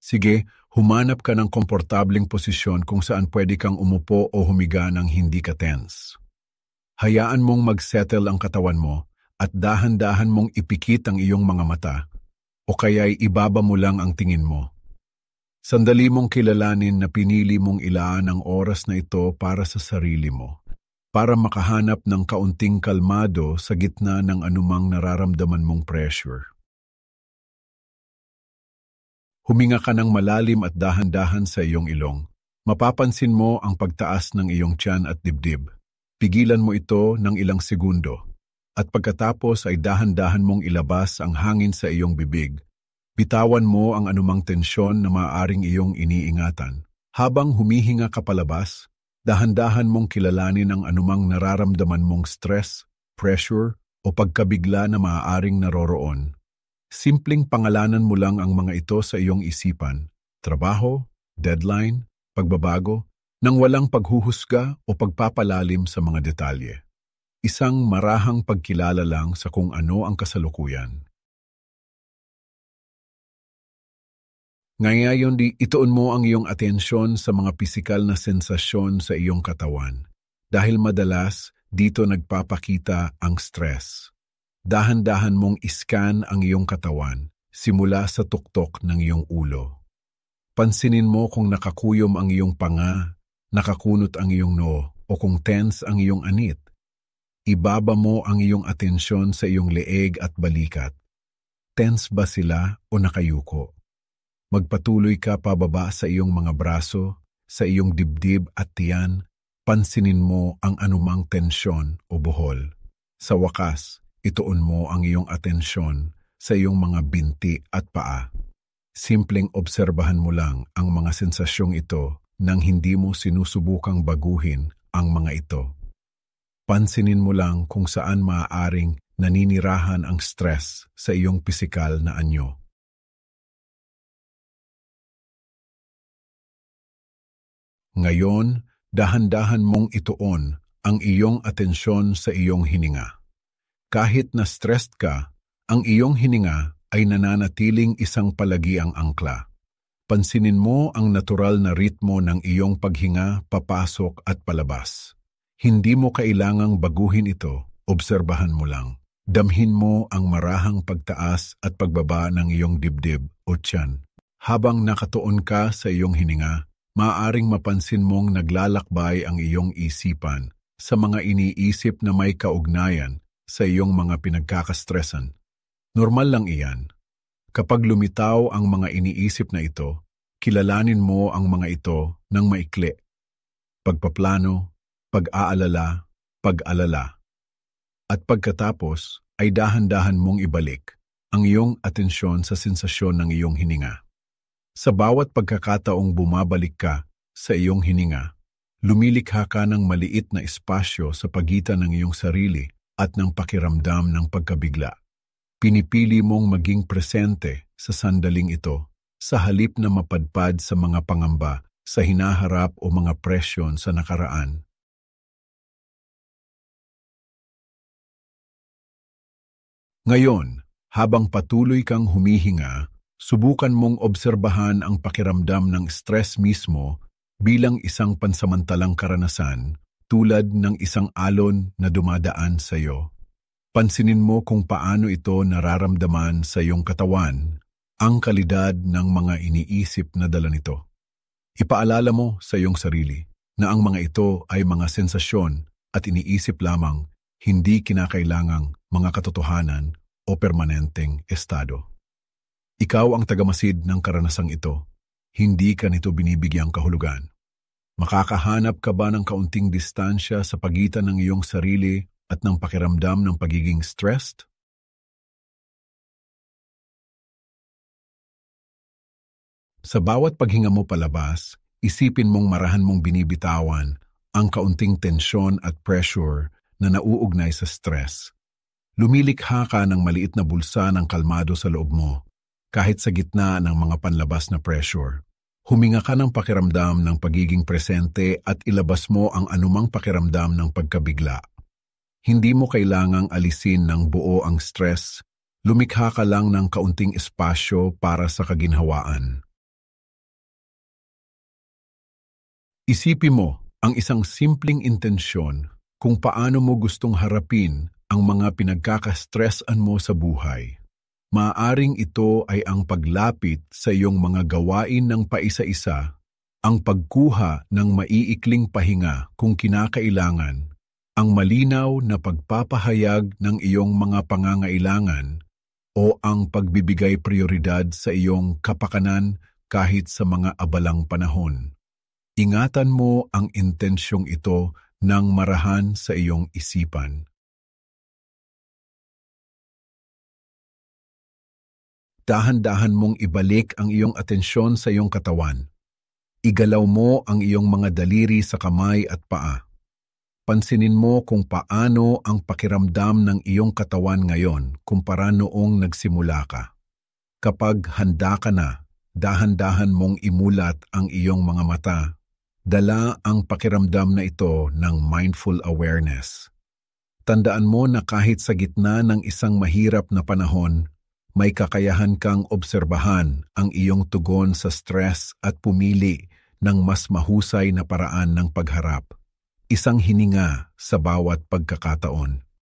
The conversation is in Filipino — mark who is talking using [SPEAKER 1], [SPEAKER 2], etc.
[SPEAKER 1] Sige, humanap ka ng komportableng posisyon kung saan pwede kang umupo o humiga ng hindi ka tense. Hayaan mong mag-settle ang katawan mo at dahan-dahan mong ipikit ang iyong mga mata o kaya'y ibaba mo lang ang tingin mo. Sandali mong kilalanin na pinili mong ilaan ang oras na ito para sa sarili mo, para makahanap ng kaunting kalmado sa gitna ng anumang nararamdaman mong pressure. Huminga ka ng malalim at dahan-dahan sa iyong ilong. Mapapansin mo ang pagtaas ng iyong tiyan at dibdib. Pigilan mo ito ng ilang segundo, at pagkatapos ay dahan-dahan mong ilabas ang hangin sa iyong bibig. Bitawan mo ang anumang tensyon na maaaring iyong iniingatan. Habang humihinga ka palabas, dahan-dahan mong kilalanin ang anumang nararamdaman mong stress, pressure o pagkabigla na maaaring naroroon. Simpleng pangalanan mo lang ang mga ito sa iyong isipan, trabaho, deadline, pagbabago, nang walang paghuhusga o pagpapalalim sa mga detalye. Isang marahang pagkilala lang sa kung ano ang kasalukuyan. Ngayon ituon mo ang iyong atensyon sa mga pisikal na sensasyon sa iyong katawan dahil madalas dito nagpapakita ang stress. Dahan-dahan mong iscan ang iyong katawan simula sa tuktok ng iyong ulo. Pansinin mo kung nakakuyom ang iyong panga, nakakunot ang iyong noo o kung tense ang iyong anit. Ibaba mo ang iyong atensyon sa iyong leeg at balikat. Tense ba sila o nakayuko? Magpatuloy ka pababa sa iyong mga braso, sa iyong dibdib at tiyan, pansinin mo ang anumang tensyon o buhol. Sa wakas, ituon mo ang iyong atensyon sa iyong mga binti at paa. Simpleng obserbahan mo lang ang mga sensasyong ito nang hindi mo sinusubukang baguhin ang mga ito. Pansinin mo lang kung saan maaaring naninirahan ang stress sa iyong pisikal na anyo. Ngayon, dahan-dahan mong ituon ang iyong atensyon sa iyong hininga. Kahit na stressed ka, ang iyong hininga ay nananatiling isang palagiang angkla. Pansinin mo ang natural na ritmo ng iyong paghinga, papasok at palabas. Hindi mo kailangang baguhin ito, obserbahan mo lang. Damhin mo ang marahang pagtaas at pagbaba ng iyong dibdib o tiyan. Habang nakatuon ka sa iyong hininga, maaaring mapansin mong naglalakbay ang iyong isipan sa mga iniisip na may kaugnayan sa iyong mga pinagkakastresan. Normal lang iyan. Kapag lumitaw ang mga iniisip na ito, kilalanin mo ang mga ito ng maikli. Pagpaplano, pag-aalala, pag-alala. At pagkatapos ay dahan-dahan mong ibalik ang iyong atensyon sa sensasyon ng iyong hininga. Sa bawat pagkakataong bumabalik ka sa iyong hininga, lumilikha ka ng maliit na espasyo sa pagitan ng iyong sarili at ng pakiramdam ng pagkabigla. Pinipili mong maging presente sa sandaling ito sa halip na mapadpad sa mga pangamba sa hinaharap o mga presyon sa nakaraan. Ngayon, habang patuloy kang humihinga, subukan mong obserbahan ang pakiramdam ng stress mismo bilang isang pansamantalang karanasan tulad ng isang alon na dumadaan sa iyo. Pansinin mo kung paano ito nararamdaman sa iyong katawan, ang kalidad ng mga iniisip na dala nito. Ipaalala mo sa iyong sarili na ang mga ito ay mga sensasyon at iniisip lamang, hindi kinakailangang mga katotohanan o permanenteng estado. Ikaw ang tagamasid ng karanasang ito, hindi ka nito binibigyang kahulugan. Makakahanap ka ba ng kaunting distansya sa pagitan ng iyong sarili at ng pakiramdam ng pagiging stressed? Sa bawat paghinga mo palabas, isipin mong marahan mong binibitawan ang kaunting tensyon at pressure na nauugnay sa stress. Lumilikha ka ng maliit na bulsa ng kalmado sa loob mo, kahit sa gitna ng mga panlabas na pressure. Huminga ka ng pakiramdam ng pagiging presente at ilabas mo ang anumang pakiramdam ng pagkabigla. Hindi mo kailangang alisin ng buo ang stress, lumikha ka lang ng kaunting espasyo para sa kaginhawaan. Isipin mo ang isang simpleng intensyon kung paano mo gustong harapin ang mga pinagkaka-stressan mo sa buhay. Maaaring ito ay ang paglapit sa iyong mga gawain ng paisa-isa, ang pagkuha ng maiikling pahinga kung kinakailangan, ang malinaw na pagpapahayag ng iyong mga pangangailangan, o ang pagbibigay prioridad sa iyong kapakanan kahit sa mga abalang panahon. Ingatan mo ang intensyong ito ng marahan sa iyong isipan. Dahan-dahan mong ibalik ang iyong atensyon sa iyong katawan. Igalaw mo ang iyong mga daliri sa kamay at paa. Pansinin mo kung paano ang pakiramdam ng iyong katawan ngayon kumpara noong nagsimula ka. Kapag handa ka na, dahan-dahan mong imulat ang iyong mga mata. Dala ang pakiramdam na ito ng mindful awareness. Tandaan mo na kahit sa gitna ng isang mahirap na panahon, may kakayahan kang obserbahan ang iyong tugon sa stress at pumili ng mas mahusay na paraan ng pagharap. Isang hininga sa bawat pagkakataon.